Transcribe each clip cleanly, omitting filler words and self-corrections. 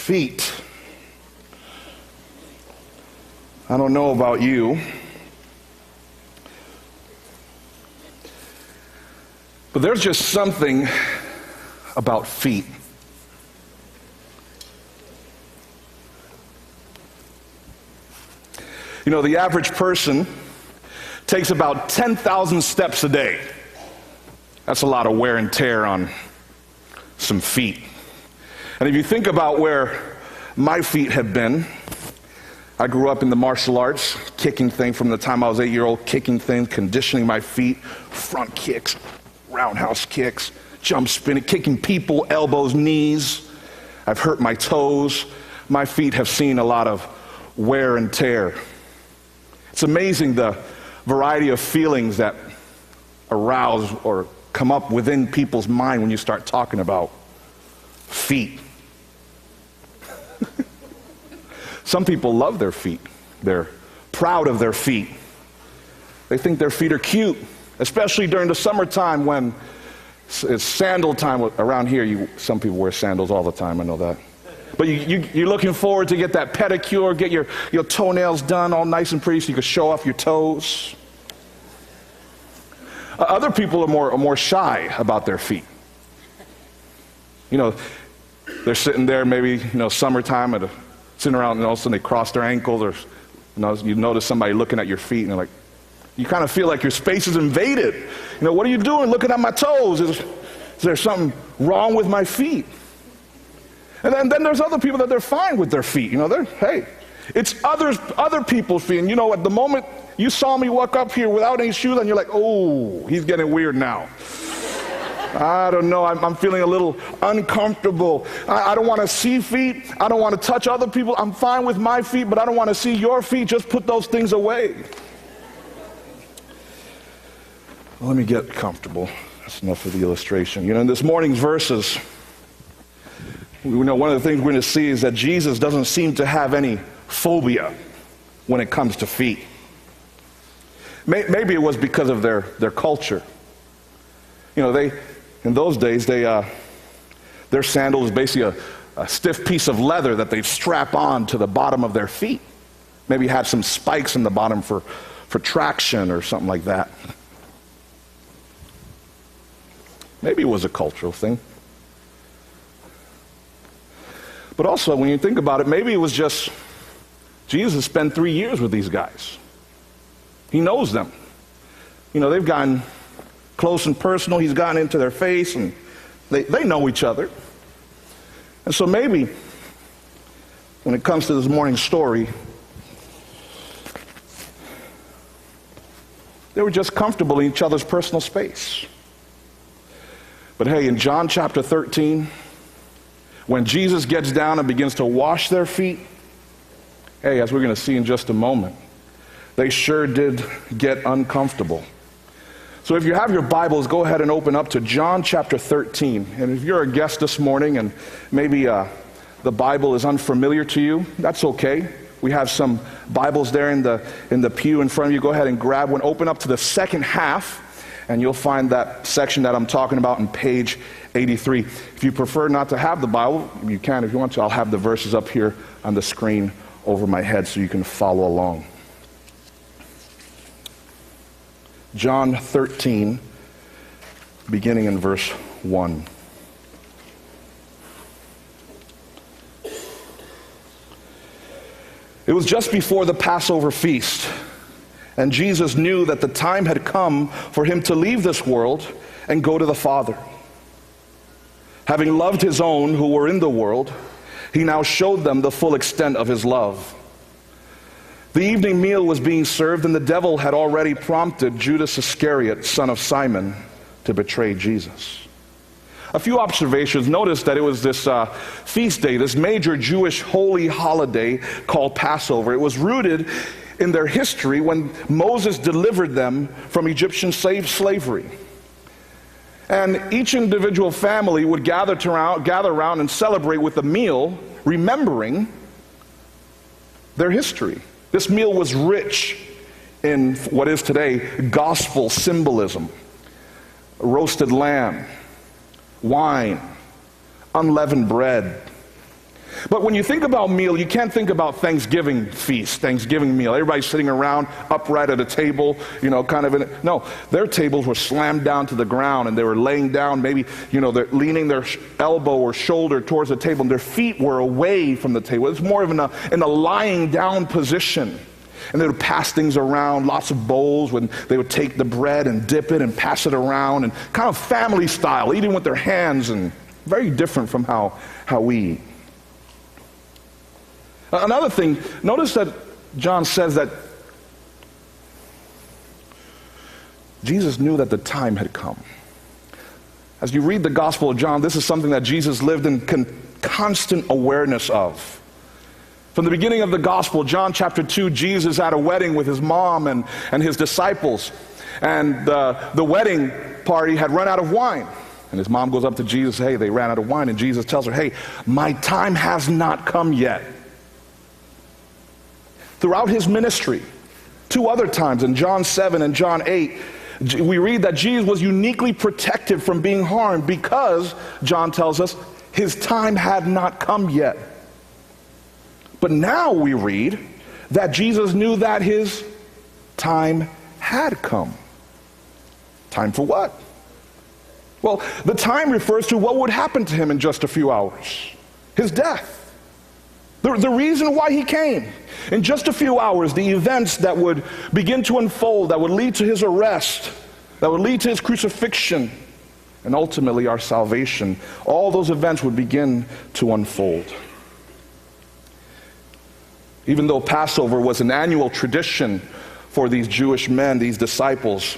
Feet. I don't know about you, but there's just something about feet. You know, the average person takes about 10,000 steps a day. That's a lot of wear and tear on some feet. And if you think about where my feet have been, I grew up in the martial arts, kicking things from the time I was 8-year-old, kicking things, conditioning my feet, front kicks, roundhouse kicks, jump spinning, kicking people, elbows, knees. I've hurt my toes. My feet have seen a lot of wear and tear. It's amazing the variety of feelings that arouse or come up within people's mind when you start talking about feet. Some people love their feet. They're proud of their feet. They think their feet are cute, especially during the summertime when it's sandal time around here. Some people wear sandals all the time, I know that. But you're looking forward to get that pedicure, get your toenails done all nice and pretty so you can show off your toes. Other people are more shy about their feet. You know, they're sitting there maybe, summertime sitting around, and all of a sudden they cross their ankles, or you notice somebody looking at your feet, and they're like, you kind of feel like your space is invaded. What are you doing looking at my toes? Is there something wrong with my feet? And then there's other people that they're fine with their feet. It's other people's feet. And at the moment you saw me walk up here without any shoes, and you're like, oh, he's getting weird now. I don't know, I'm feeling a little uncomfortable. I don't want to see feet. I don't want to touch other people. I'm fine with my feet, but I don't want to see your feet. Just put those things away. Well, let me get comfortable. That's enough of the illustration. In this morning's verses, one of the things we're going to see is that Jesus doesn't seem to have any phobia when it comes to feet. Maybe it was because of their culture. In those days, their sandal was basically a stiff piece of leather that they'd strap on to the bottom of their feet. Maybe had some spikes in the bottom for traction or something like that. Maybe it was a cultural thing. But also, when you think about it, maybe it was just Jesus spent 3 years with these guys. He knows them. They've gotten close and personal. He's gotten into their face, and they know each other. And so maybe when it comes to this morning's story, they were just comfortable in each other's personal space. But hey, in John chapter 13, when Jesus gets down and begins to wash their feet, hey, as we're going to see in just a moment, they sure did get uncomfortable. So if you have your Bibles, go ahead and open up to John chapter 13. And if you're a guest this morning and maybe the Bible is unfamiliar to you, that's okay. We have some Bibles there in the pew in front of you. Go ahead and grab one. Open up to the second half, and you'll find that section that I'm talking about on page 83. If you prefer not to have the Bible, you can if you want to. I'll have the verses up here on the screen over my head so you can follow along. John 13, beginning in verse 1. It was just before the Passover feast, and Jesus knew that the time had come for him to leave this world and go to the Father. Having loved his own who were in the world, he now showed them the full extent of his love. The evening meal was being served, and the devil had already prompted Judas Iscariot, son of Simon, to betray Jesus. A few observations. Notice that it was this feast day, this major Jewish holy holiday called Passover. It was rooted in their history when Moses delivered them from Egyptian slavery. And each individual family would gather around and celebrate with a meal, remembering their history. This meal was rich in what is today gospel symbolism. Roasted lamb, wine, unleavened bread. But when you think about meal, you can't think about Thanksgiving feast, Thanksgiving meal. Everybody's sitting around upright at a table, kind of in it. No, their tables were slammed down to the ground, and they were laying down, maybe, they're leaning their elbow or shoulder towards the table, and their feet were away from the table. It's more of in a lying down position. And they would pass things around, lots of bowls, when they would take the bread and dip it and pass it around, and kind of family style, eating with their hands, and very different from how we eat. Another thing, notice that John says that Jesus knew that the time had come. As you read the Gospel of John, this is something that Jesus lived in constant awareness of. From the beginning of the Gospel, John chapter 2, Jesus at a wedding with his mom and his disciples. And the wedding party had run out of wine. And his mom goes up to Jesus, hey, they ran out of wine. And Jesus tells her, hey, my time has not come yet. Throughout his ministry, two other times, in John 7 and John 8, we read that Jesus was uniquely protected from being harmed because, John tells us, his time had not come yet. But now we read that Jesus knew that his time had come. Time for what? Well, the time refers to what would happen to him in just a few hours. His death. The reason why he came. In just a few hours, the events that would begin to unfold, that would lead to his arrest, that would lead to his crucifixion, and ultimately our salvation, all those events would begin to unfold. Even though Passover was an annual tradition for these Jewish men, these disciples,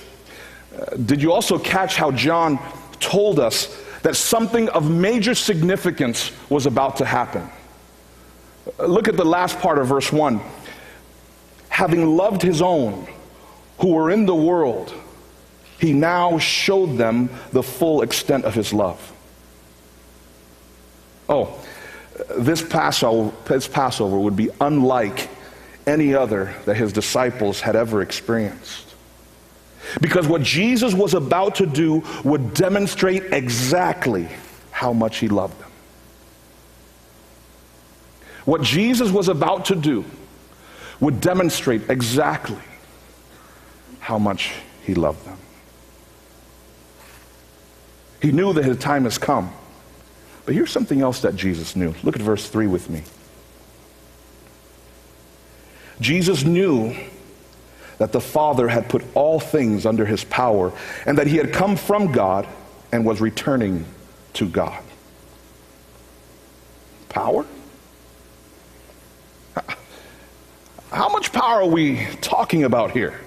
did you also catch how John told us that something of major significance was about to happen? Look at the last part of verse 1. Having loved his own who were in the world, he now showed them the full extent of his love. Oh, this Passover would be unlike any other that his disciples had ever experienced. Because what Jesus was about to do would demonstrate exactly how much he loved them. What Jesus was about to do would demonstrate exactly how much he loved them. He knew that his time has come. But here's something else that Jesus knew. Look at verse 3 with me. Jesus knew that the Father had put all things under his power, and that he had come from God and was returning to God. Power? How much power are we talking about here?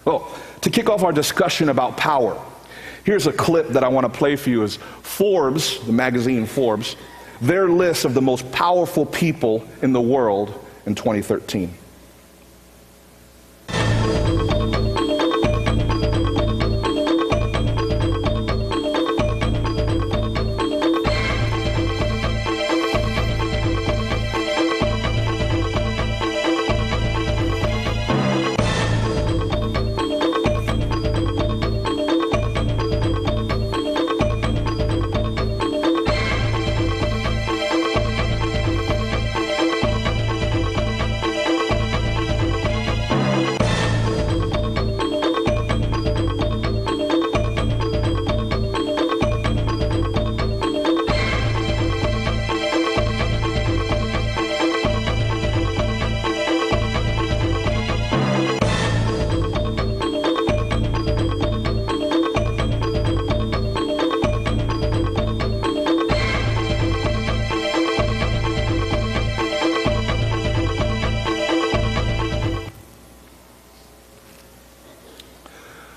Well, to kick off our discussion about power, here's a clip that I want to play for you. Is Forbes, the magazine Forbes, their list of the most powerful people in the world in 2013.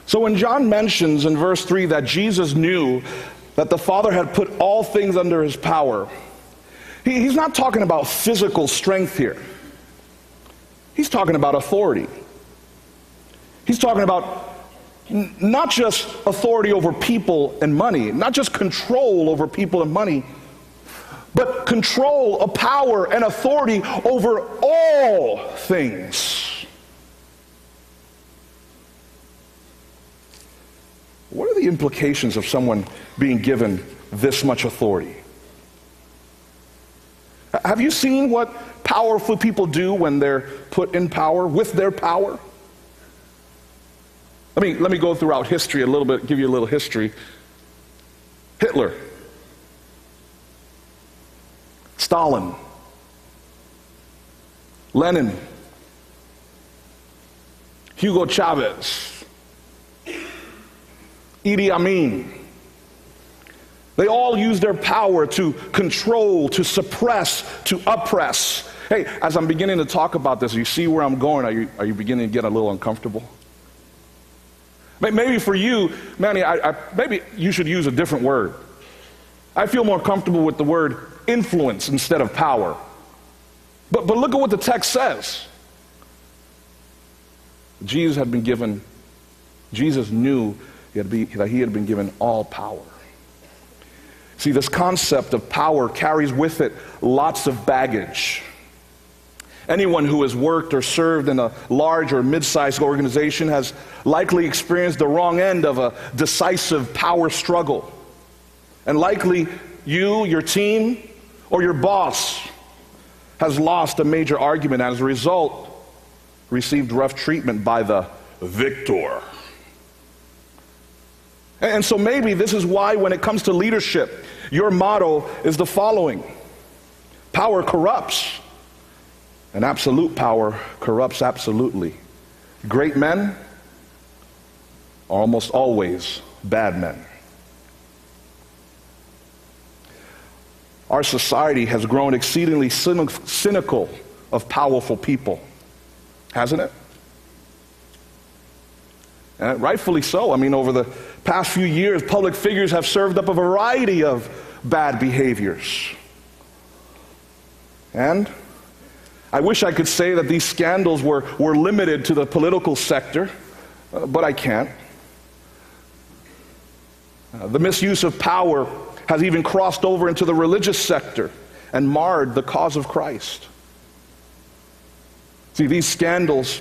So when John mentions in verse 3 that Jesus knew that the Father had put all things under his power, he's not talking about physical strength here. He's talking about authority. He's talking about not just authority over people and money, not just control over people and money, but control, a power and authority over all things. What are the implications of someone being given this much authority? Have you seen what powerful people do when they're put in power, with their power? Let me go throughout history a little bit, give you a little history. Hitler, Stalin, Lenin, Hugo Chavez, Idi Amin. They all use their power to control, to suppress, to oppress. Hey, as I'm beginning to talk about this, you see where I'm going? Are you beginning to get a little uncomfortable? Maybe for you, Manny, maybe you should use a different word. I feel more comfortable with the word influence instead of power. But look at what the text says. Jesus knew that he had been given all power. See, this concept of power carries with it lots of baggage. Anyone who has worked or served in a large or mid-sized organization has likely experienced the wrong end of a decisive power struggle. And likely you, your team, or your boss has lost a major argument and as a result received rough treatment by the victor. And so maybe this is why when it comes to leadership, your motto is the following: power corrupts, and absolute power corrupts absolutely. Great men are almost always bad men. Our society has grown exceedingly cynical of powerful people, hasn't it? And rightfully so. I mean, over the past few years, public figures have served up a variety of bad behaviors. And I wish I could say that these scandals were limited to the political sector, but I can't. The misuse of power has even crossed over into the religious sector and marred the cause of Christ. See, these scandals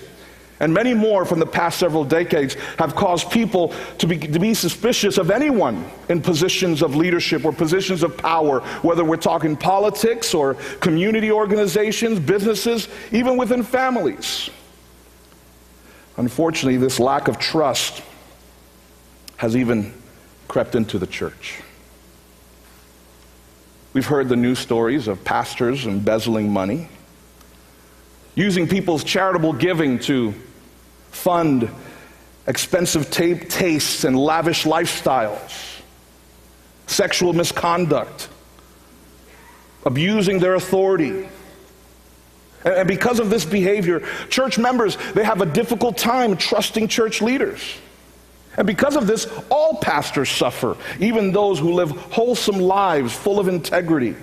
and many more from the past several decades have caused people to be suspicious of anyone in positions of leadership or positions of power, whether we're talking politics or community organizations, businesses, even within families. Unfortunately, this lack of trust has even crept into the church. We've heard the news stories of pastors embezzling money, using people's charitable giving to fund expensive tastes and lavish lifestyles, sexual misconduct, abusing their authority. And because of this behavior, church members, they have a difficult time trusting church leaders. And because of this, all pastors suffer, even those who live wholesome lives full of integrity.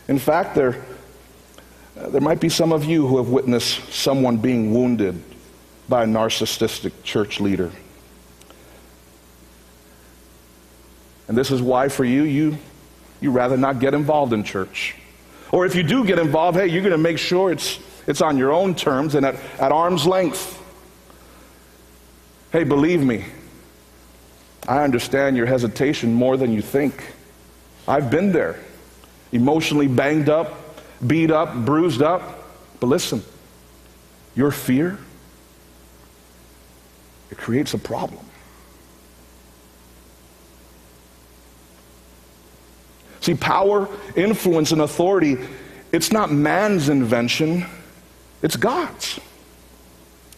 In fact, there might be some of you who have witnessed someone being wounded by a narcissistic church leader. And this is why for you rather not get involved in church. Or if you do get involved, hey, you're going to make sure it's on your own terms and at arm's length. Hey, believe me, I understand your hesitation more than you think. I've been there, emotionally banged up, beat up, bruised up. But listen, your fear, it creates a problem. See, power, influence, and authority, it's not man's invention, it's God's.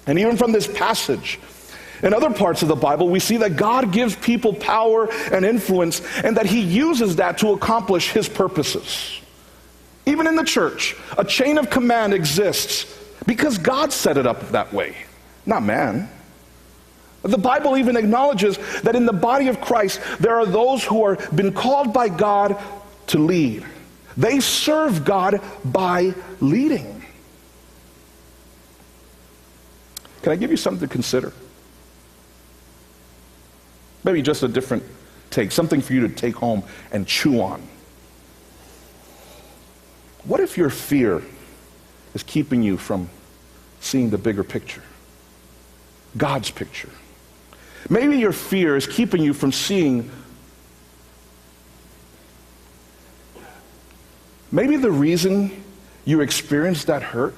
And even from this passage, in other parts of the Bible, we see that God gives people power and influence, and that he uses that to accomplish his purposes. Even in the church, a chain of command exists because God set it up that way, not man. The Bible even acknowledges that in the body of Christ, there are those who are been called by God to lead. They serve God by leading. Can I give you something to consider? Maybe just a different take, something for you to take home and chew on. What if your fear is keeping you from seeing the bigger picture? God's picture. Maybe your fear is keeping you from seeing Maybe the reason you experienced that hurt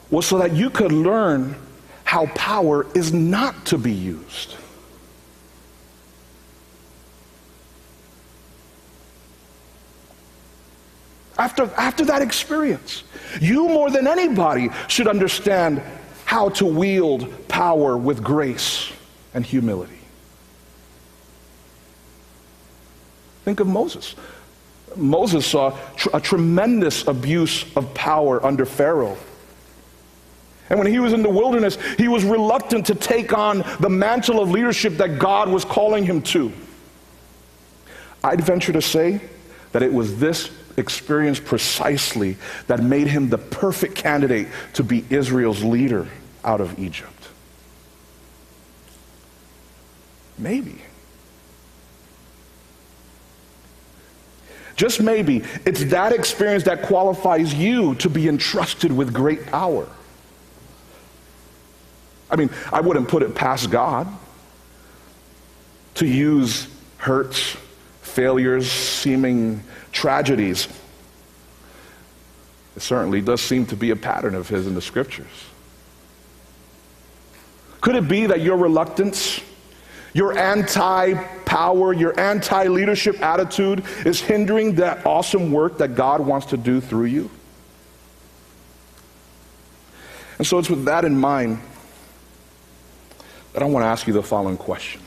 was so that you could learn how power is not to be used. After that experience, you more than anybody should understand how to wield power with grace and humility. Think of Moses. Moses saw a tremendous abuse of power under Pharaoh. And when he was in the wilderness, he was reluctant to take on the mantle of leadership that God was calling him to. I'd venture to say that it was this experience precisely that made him the perfect candidate to be Israel's leader out of Egypt. Maybe. Just maybe, it's that experience that qualifies you to be entrusted with great power. I mean, I wouldn't put it past God to use hurts, failures, seeming tragedies. It certainly does seem to be a pattern of his in the scriptures. Could it be that your reluctance, your anti-power, your anti-leadership attitude is hindering that awesome work that God wants to do through you? And so it's with that in mind that I want to ask you the following question.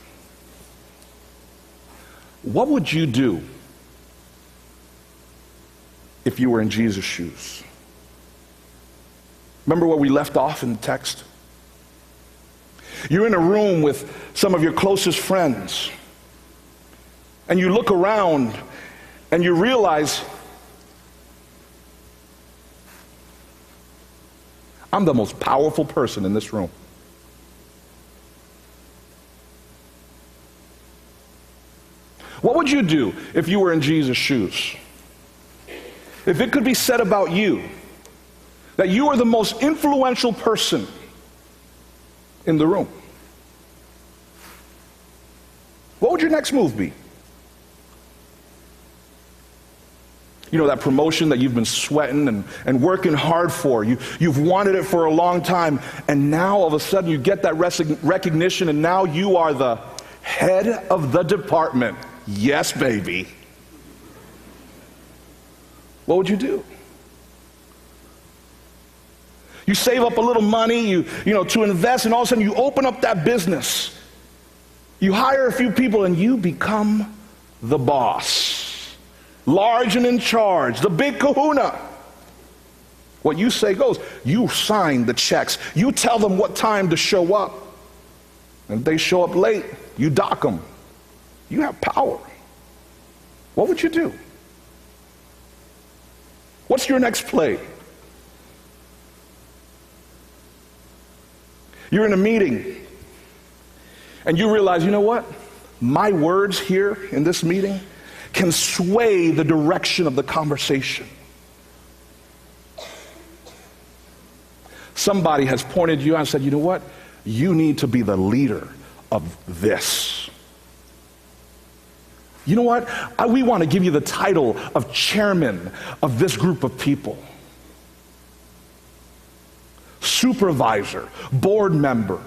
What would you do if you were in Jesus' shoes? Remember where we left off in the text? You're in a room with some of your closest friends, and you look around and you realize, I'm the most powerful person in this room. What would you do if you were in Jesus' shoes? If it could be said about you that you are the most influential person in the room, what would your next move be? You know, that promotion that you've been sweating and working hard for. You've wanted it for a long time, and now all of a sudden you get that recognition, and now you are the head of the department. Yes, baby. What would you do? You save up a little money, to invest, and all of a sudden you open up that business. You hire a few people and you become the boss. Large and in charge, the big kahuna. What you say goes. You sign the checks. You tell them what time to show up. And if they show up late, you dock them. You have power. What would you do? What's your next play? You're in a meeting, and you realize, you know what? My words here in this meeting can sway the direction of the conversation. Somebody has pointed you out and said, you know what? You need to be the leader of this. You know what? We want to give you the title of chairman of this group of people. Supervisor, board member.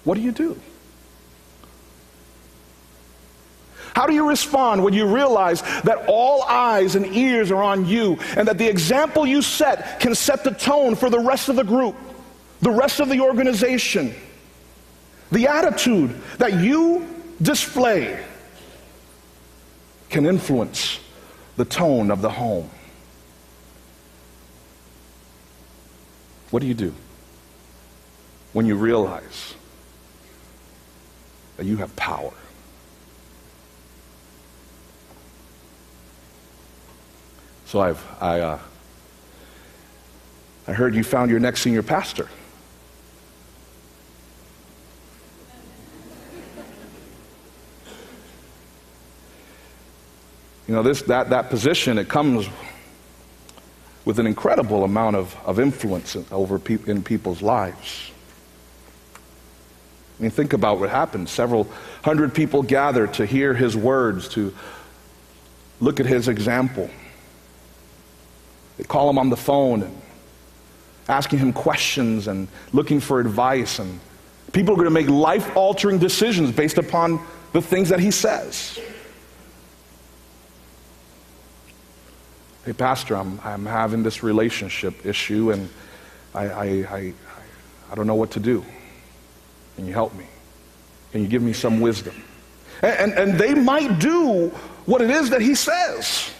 What do you do? How do you respond when you realize that all eyes and ears are on you, and that the example you set can set the tone for the rest of the group, the rest of the organization? The attitude that you display can influence the tone of the home. What do you do when you realize that you have power? So I heard you found your next senior pastor. You know, that position, it comes with an incredible amount of influence in people's lives. I mean, think about what happened. Several hundred people gathered to hear his words, to look at his example. They call him on the phone and asking him questions and looking for advice, and people are going to make life-altering decisions based upon the things that he says. Hey, Pastor, I'm having this relationship issue, and I don't know what to do. Can you help me? Can you give me some wisdom? And they might do what it is that he says.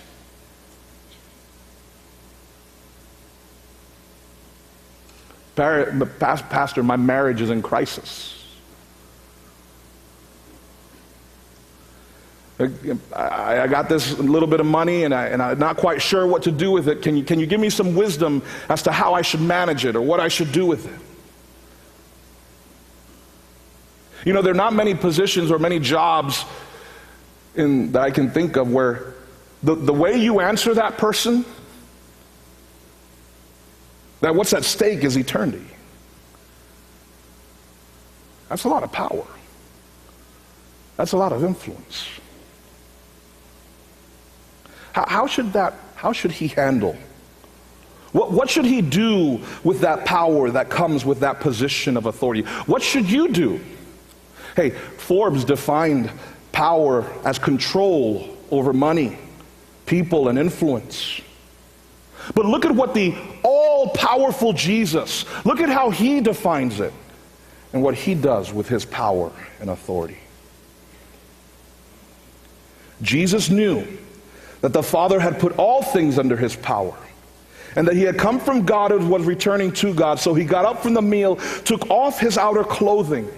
Pastor, my marriage is in crisis. I got this little bit of money, and I'm not quite sure what to do with it. Can you give me some wisdom as to how I should manage it or what I should do with it? You know, there are not many positions or many jobs that I can think of where the way you answer that person, that what's at stake is eternity. That's a lot of power. That's a lot of influence. How should he handle? What should he do with that power that comes with that position of authority? What should you do? Hey, Forbes defined power as control over money, people, and influence. But look at what the all-powerful Jesus, look at how he defines it and what he does with his power and authority. Jesus knew that the Father had put all things under his power, and that he had come from God and was returning to God. So he got up from the meal, took off his outer clothing.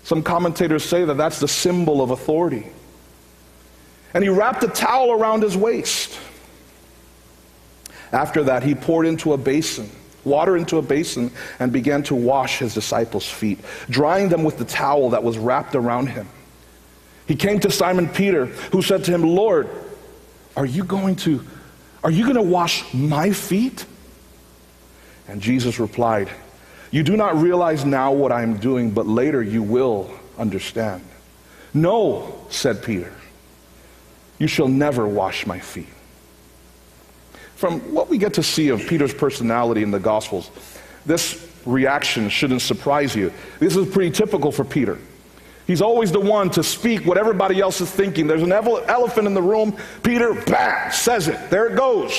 Some commentators say that that's the symbol of authority. And he wrapped a towel around his waist. After that, he poured water into a basin, and began to wash his disciples' feet, drying them with the towel that was wrapped around him. He came to Simon Peter, who said to him, "Lord, are you going to wash my feet?" And Jesus replied, "You do not realize now what I am doing, but later you will understand." "No," said Peter, "you shall never wash my feet." From what we get to see of Peter's personality in the Gospels, this reaction shouldn't surprise you. This is pretty typical for Peter. He's always the one to speak what everybody else is thinking. There's an elephant in the room. Peter, bam, says it. There it goes.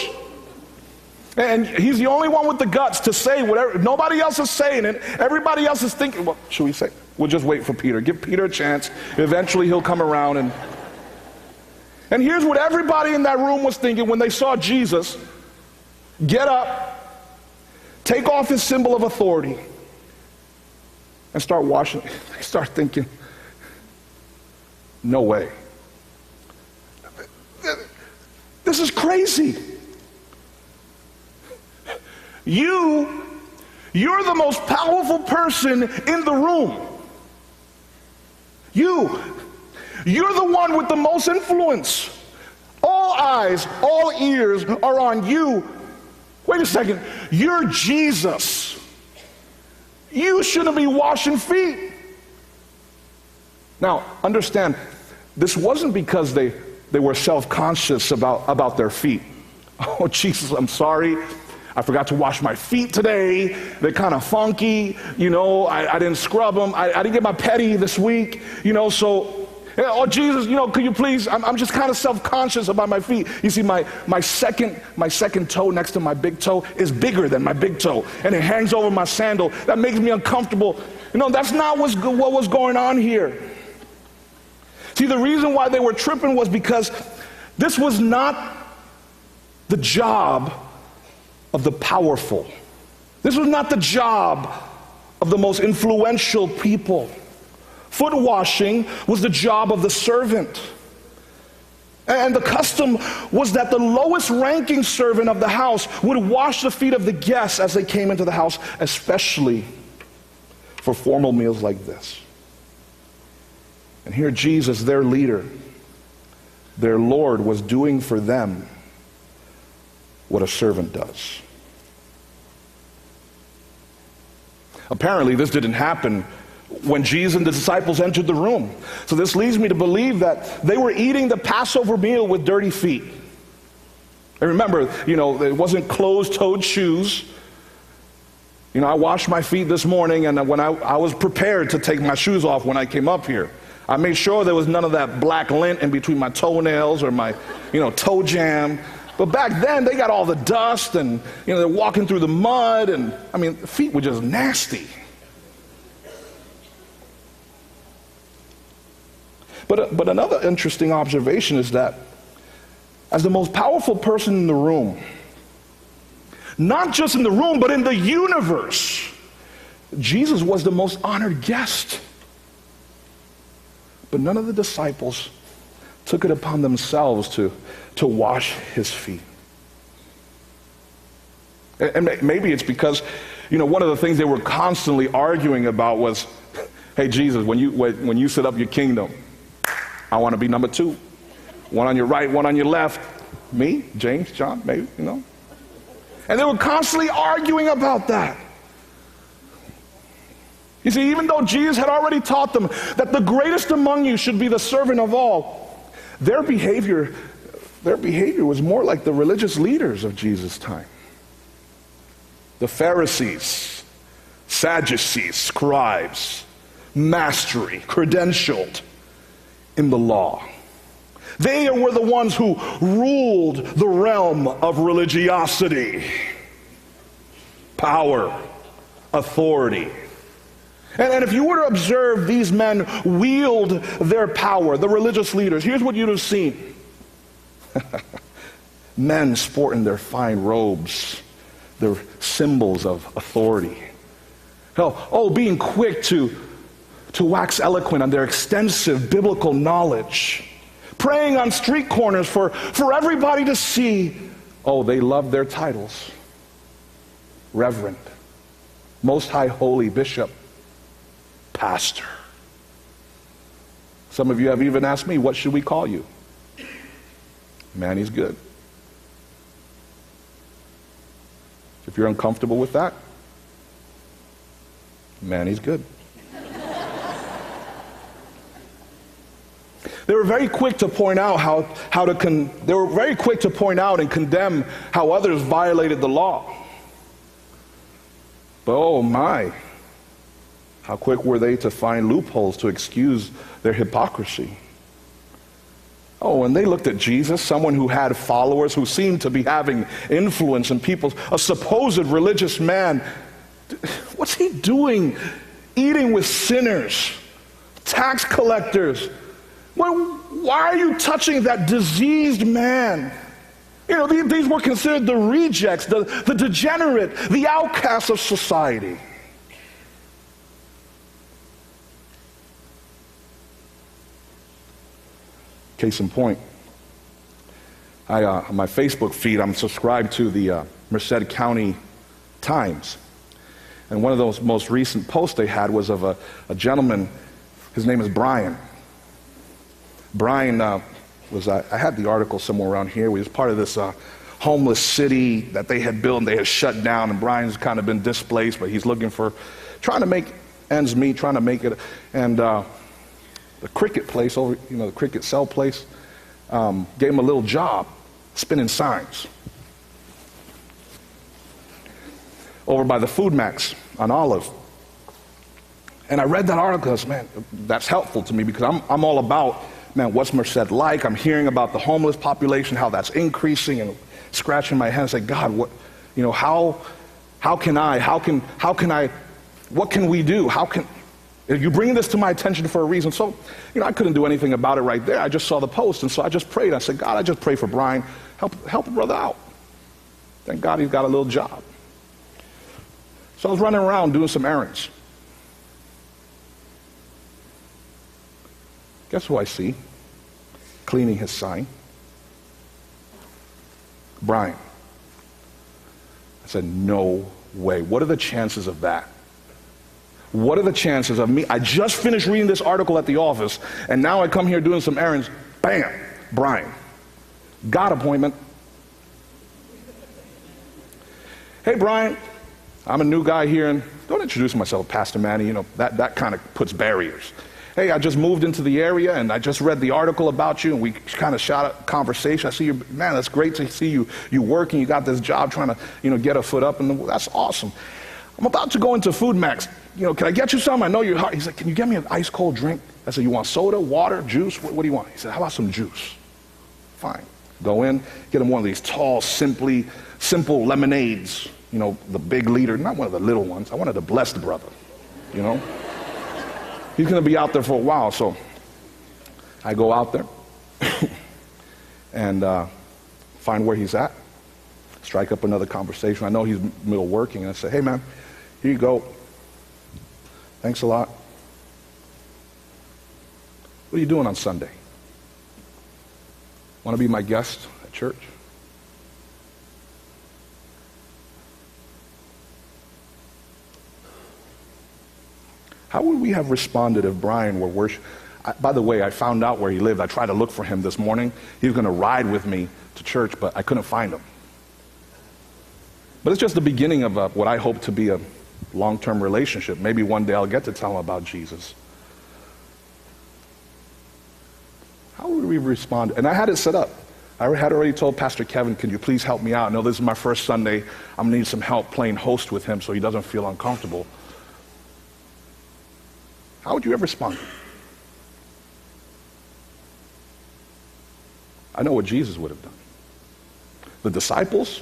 And he's the only one with the guts to say whatever. Nobody else is saying it. Everybody else is thinking, what should we say? We'll just wait for Peter. Give Peter a chance. Eventually he'll come around. And here's what everybody in that room was thinking when they saw Jesus get up, take off his symbol of authority, and start washing. They start thinking, no way. This is crazy. You're the most powerful person in the room. You're the one with the most influence. All eyes, all ears are on you. Wait a second. You're Jesus. You shouldn't be washing feet. Now, understand, this wasn't because they were self-conscious about their feet. Oh, Jesus, I'm sorry. I forgot to wash my feet today. They're kind of funky. I didn't scrub them. I didn't get my pedi this week. So, oh, Jesus, could you please? I'm just kind of self-conscious about my feet. You see, my second toe next to my big toe is bigger than my big toe, and it hangs over my sandal. That makes me uncomfortable. That's not what was going on here. See, the reason why they were tripping was because this was not the job of the powerful. This was not the job of the most influential people. Foot washing was the job of the servant. And the custom was that the lowest ranking servant of the house would wash the feet of the guests as they came into the house, especially for formal meals like this. And here Jesus, their leader, their Lord, was doing for them what a servant does. Apparently, this didn't happen when Jesus and the disciples entered the room. So this leads me to believe that they were eating the Passover meal with dirty feet. And remember, it wasn't closed-toed shoes. I washed my feet this morning, and when I was prepared to take my shoes off when I came up here. I made sure there was none of that black lint in between my toenails or my, toe jam. But back then, they got all the dust, and, they're walking through the mud, and, the feet were just nasty. But another interesting observation is that as the most powerful person in the room, not just in the room, but in the universe, Jesus was the most honored guest. But none of the disciples took it upon themselves to wash his feet. And maybe it's because, one of the things they were constantly arguing about was, hey, Jesus, when you set up your kingdom, I want to be number 2. One on your right, one on your left. Me, James, John, maybe, And they were constantly arguing about that. You see, even though Jesus had already taught them that the greatest among you should be the servant of all, their behavior was more like the religious leaders of Jesus' time. The Pharisees, Sadducees, scribes, mastery, credentialed in the law. They were the ones who ruled the realm of religiosity, power, authority. And if you were to observe these men wield their power, the religious leaders, here's what you'd have seen. Men sporting their fine robes, their symbols of authority. Being quick to wax eloquent on their extensive biblical knowledge. Praying on street corners for everybody to see. They love their titles. Reverend, Most High Holy Bishop, Pastor. Some of you have even asked me, what should we call you? Manny's good. If you're uncomfortable with that, Manny's good. They were very quick to point out they were very quick to point out and condemn how others violated the law. But oh my, how quick were they to find loopholes to excuse their hypocrisy. And they looked at Jesus, someone who had followers, who seemed to be having influence in people, a supposed religious man. What's he doing eating with sinners, tax collectors? Why are you touching that diseased man? These were considered the rejects, the degenerate, the outcasts of society. Case in point, on my Facebook feed, I'm subscribed to the Merced County Times. And one of those most recent posts they had was of a gentleman, his name is Brian. Brian I had the article somewhere around here. He was part of this homeless city that they had built and they had shut down, and Brian's kind of been displaced, but he's trying to make ends meet, trying to make it. And the cricket place over, the cricket cell place, gave him a little job spinning signs over by the Food Max on Olive. And I read that article, man, that's helpful to me because I'm all about, man, what's Merced like? I'm hearing about the homeless population, how that's increasing, and scratching my head and say, God, what can we do? You're bringing this to my attention for a reason. So, I couldn't do anything about it right there. I just saw the post, and so I just prayed. I said, God, I just pray for Brian. Help a brother out. Thank God he's got a little job. So I was running around doing some errands. Guess who I see cleaning his sign? Brian. I said, no way. What are the chances of that? What are the chances of me? I just finished reading this article at the office, and now I come here doing some errands. Bam, Brian. God appointment. Hey, Brian, I'm a new guy here, and don't introduce myself, Pastor Manny. That kind of puts barriers. Hey, I just moved into the area and I just read the article about you, and we kind of shot a conversation. I see you, man, that's great to see you working. You got this job trying to, get a foot up, and that's awesome. I'm about to go into Food Max. Can I get you something? I know you're hot. He's like, can you get me an ice cold drink? I said, you want soda, water, juice? What do you want? He said, how about some juice? Fine. Go in, get him one of these tall, simple lemonades. The big liter, not one of the little ones. I wanted a blessed brother, He's going to be out there for a while, so I go out there and find where he's at, strike up another conversation. I know he's middle working, and I say, hey, man, here you go. Thanks a lot. What are you doing on Sunday? Want to be my guest at church? How would we have responded if Brian were worship? By the way, I found out where he lived. I tried to look for him this morning. He was going to ride with me to church, but I couldn't find him. But it's just the beginning of what I hope to be a long-term relationship. Maybe one day I'll get to tell him about Jesus. How would we respond? And I had it set up. I had already told Pastor Kevin, can you please help me out? I know this is my first Sunday. I'm going to need some help playing host with him so he doesn't feel uncomfortable. How would you ever respond? I know what Jesus would have done. The disciples,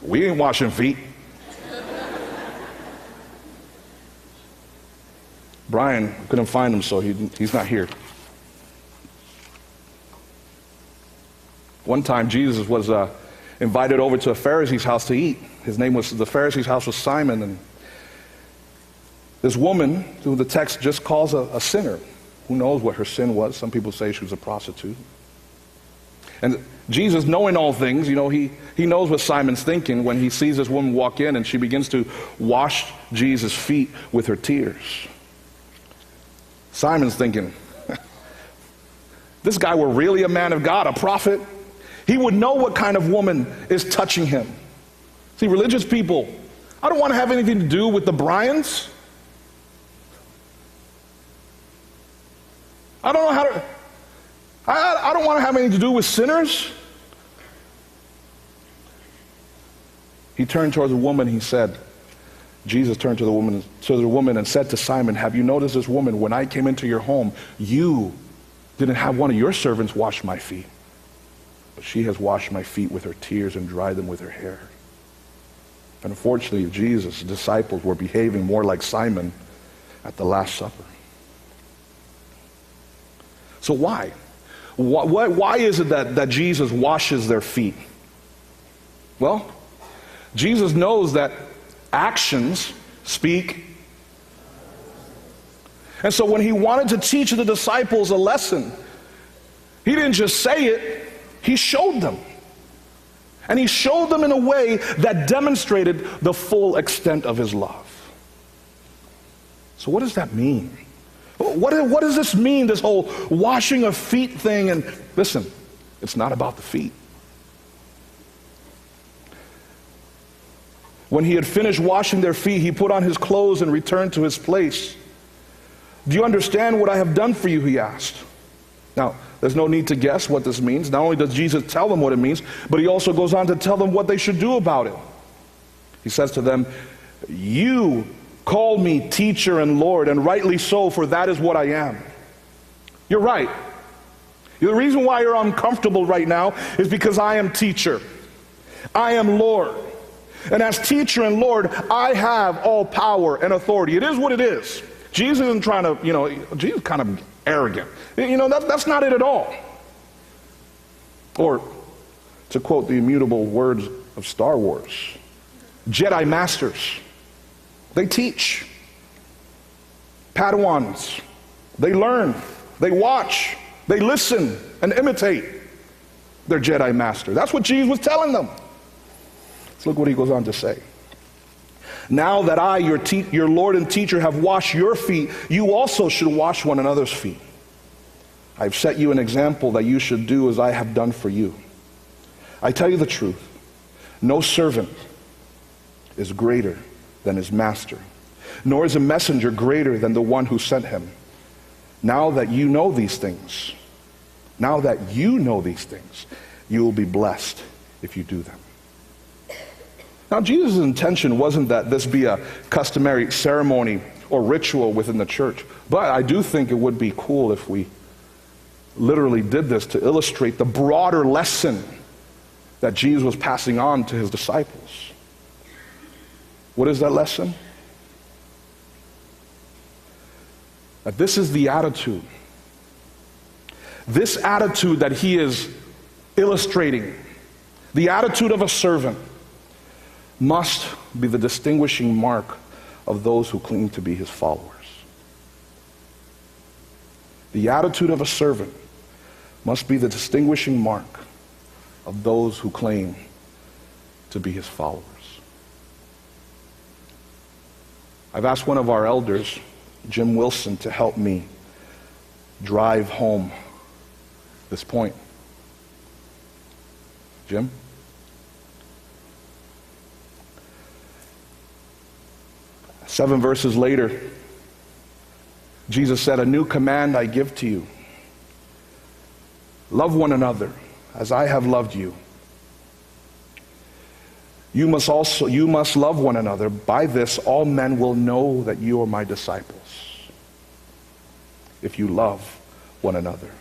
we ain't washing feet. Brian, couldn't find him, so he's not here. One time Jesus was invited over to a Pharisee's house to eat. The Pharisee's house was Simon, and this woman, who the text just calls a sinner, who knows what her sin was. Some people say she was a prostitute. And Jesus, knowing all things, he knows what Simon's thinking when he sees this woman walk in and she begins to wash Jesus' feet with her tears. Simon's thinking, this guy were really a man of God, a prophet, he would know what kind of woman is touching him. See, religious people, I don't want to have anything to do with the Bryans. I don't want to have anything to do with sinners. He turned towards the woman, Jesus turned to the woman and said to Simon, have you noticed this woman? When I came into your home, you didn't have one of your servants wash my feet. But she has washed my feet with her tears and dried them with her hair. And unfortunately, Jesus' disciples were behaving more like Simon at the Last Supper. So why? Why is it that Jesus washes their feet? Well, Jesus knows that actions speak. And so when he wanted to teach the disciples a lesson, he didn't just say it, he showed them. And he showed them in a way that demonstrated the full extent of his love. So what does that mean? What does this mean, this whole washing of feet thing? And listen, it's not about the feet. When he had finished washing their feet, he put on his clothes and returned to his place. Do you understand what I have done for you? He asked. Now, there's no need to guess what this means. Not only does Jesus tell them what it means, but he also goes on to tell them what they should do about it. He says to them, you call me teacher and Lord, and rightly so, for that is what I am. You're right. The reason why you're uncomfortable right now is because I am teacher. I am Lord. And as teacher and Lord, I have all power and authority. It is what it is. Jesus isn't trying to, Jesus is kind of arrogant. That's not it at all. Or, to quote the immutable words of Star Wars, Jedi Masters. They teach. Padawans. They learn. They watch. They listen and imitate their Jedi Master. That's what Jesus was telling them. Let's look what he goes on to say. Now that I, your Lord and teacher, have washed your feet, you also should wash one another's feet. I've set you an example that you should do as I have done for you. I tell you the truth. No servant is greater than his master, nor is a messenger greater than the one who sent him. Now that you know these things, you will be blessed if you do them. Now, Jesus' intention wasn't that this be a customary ceremony or ritual within the church, but I do think it would be cool if we literally did this to illustrate the broader lesson that Jesus was passing on to his disciples. What is that lesson? That this is the attitude. This attitude that he is illustrating, the attitude of a servant, must be the distinguishing mark of those who claim to be his followers. The attitude of a servant must be the distinguishing mark of those who claim to be his followers. I've asked one of our elders, Jim Wilson, to help me drive home this point. Jim? Seven verses later, Jesus said, "A new command I give to you. Love one another as I have loved you. You must love one another. By this all men will know that you are my disciples, if you love one another."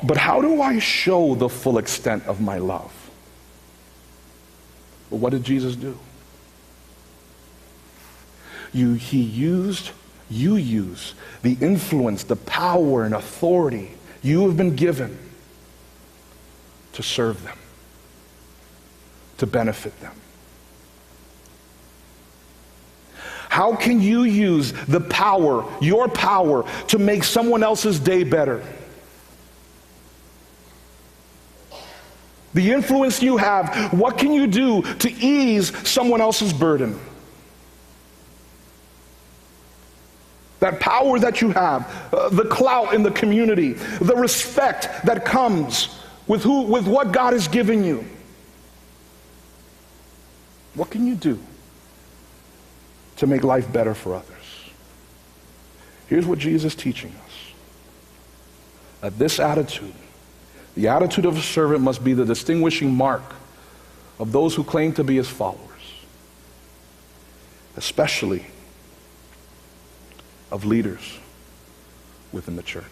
But how do I show the full extent of my love? Well, what did Jesus do? You use the influence, the power and authority you have been given to serve them, to benefit them. How can you use the power, your power, to make someone else's day better? The influence you have, what can you do to ease someone else's burden? That power that you have, the clout in the community, the respect that comes with what God has given you. What can you do to make life better for others? Here's what Jesus is teaching us. That this attitude, the attitude of a servant, must be the distinguishing mark of those who claim to be his followers, especially of leaders within the church.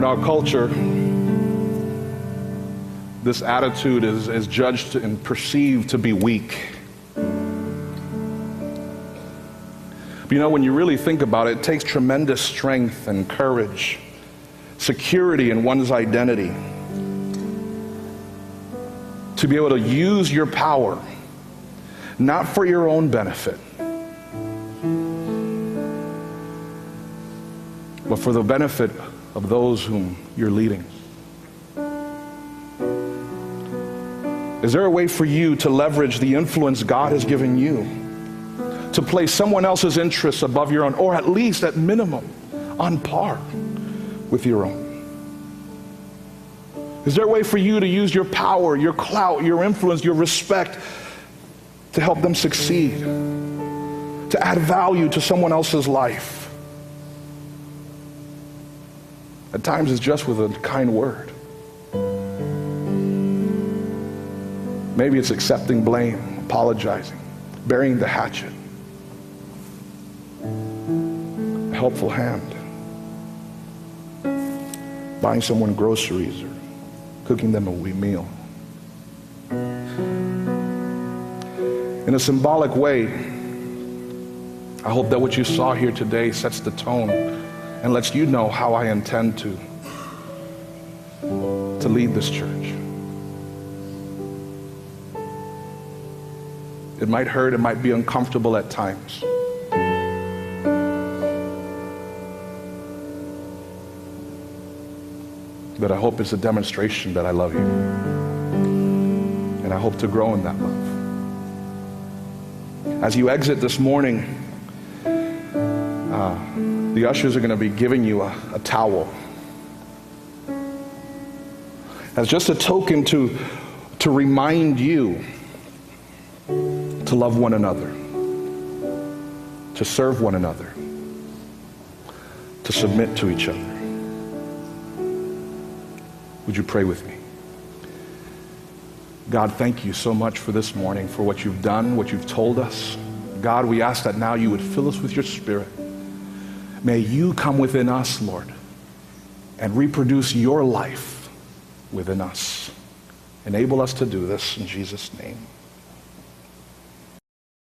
In our culture, this attitude is judged and perceived to be weak. But you know, when you really think about it, it takes tremendous strength and courage, security in one's identity, to be able to use your power, not for your own benefit, but for the benefit of those whom you're leading. Is there a way for you to leverage the influence God has given you to place someone else's interests above your own, or at least at minimum on par with your own? Is there a way for you to use your power, your clout, your influence, your respect to help them succeed, to add value to someone else's life? At times it's just with a kind word. Maybe it's accepting blame, apologizing, burying the hatchet, a helpful hand, buying someone groceries or cooking them a wee meal. In a symbolic way, I hope that what you saw here today sets the tone and lets you know how I intend to lead this church. It might hurt, it might be uncomfortable at times. But I hope it's a demonstration that I love you. And I hope to grow in that love. As you exit this morning, the ushers are going to be giving you a towel as just a token to remind you to love one another, to serve one another, to submit to each other. Would you pray with me? God, thank you so much for this morning, for what you've done, what you've told us. God, we ask that now you would fill us with your Spirit. May you come within us, Lord, and reproduce your life within us. Enable us to do this in Jesus' name.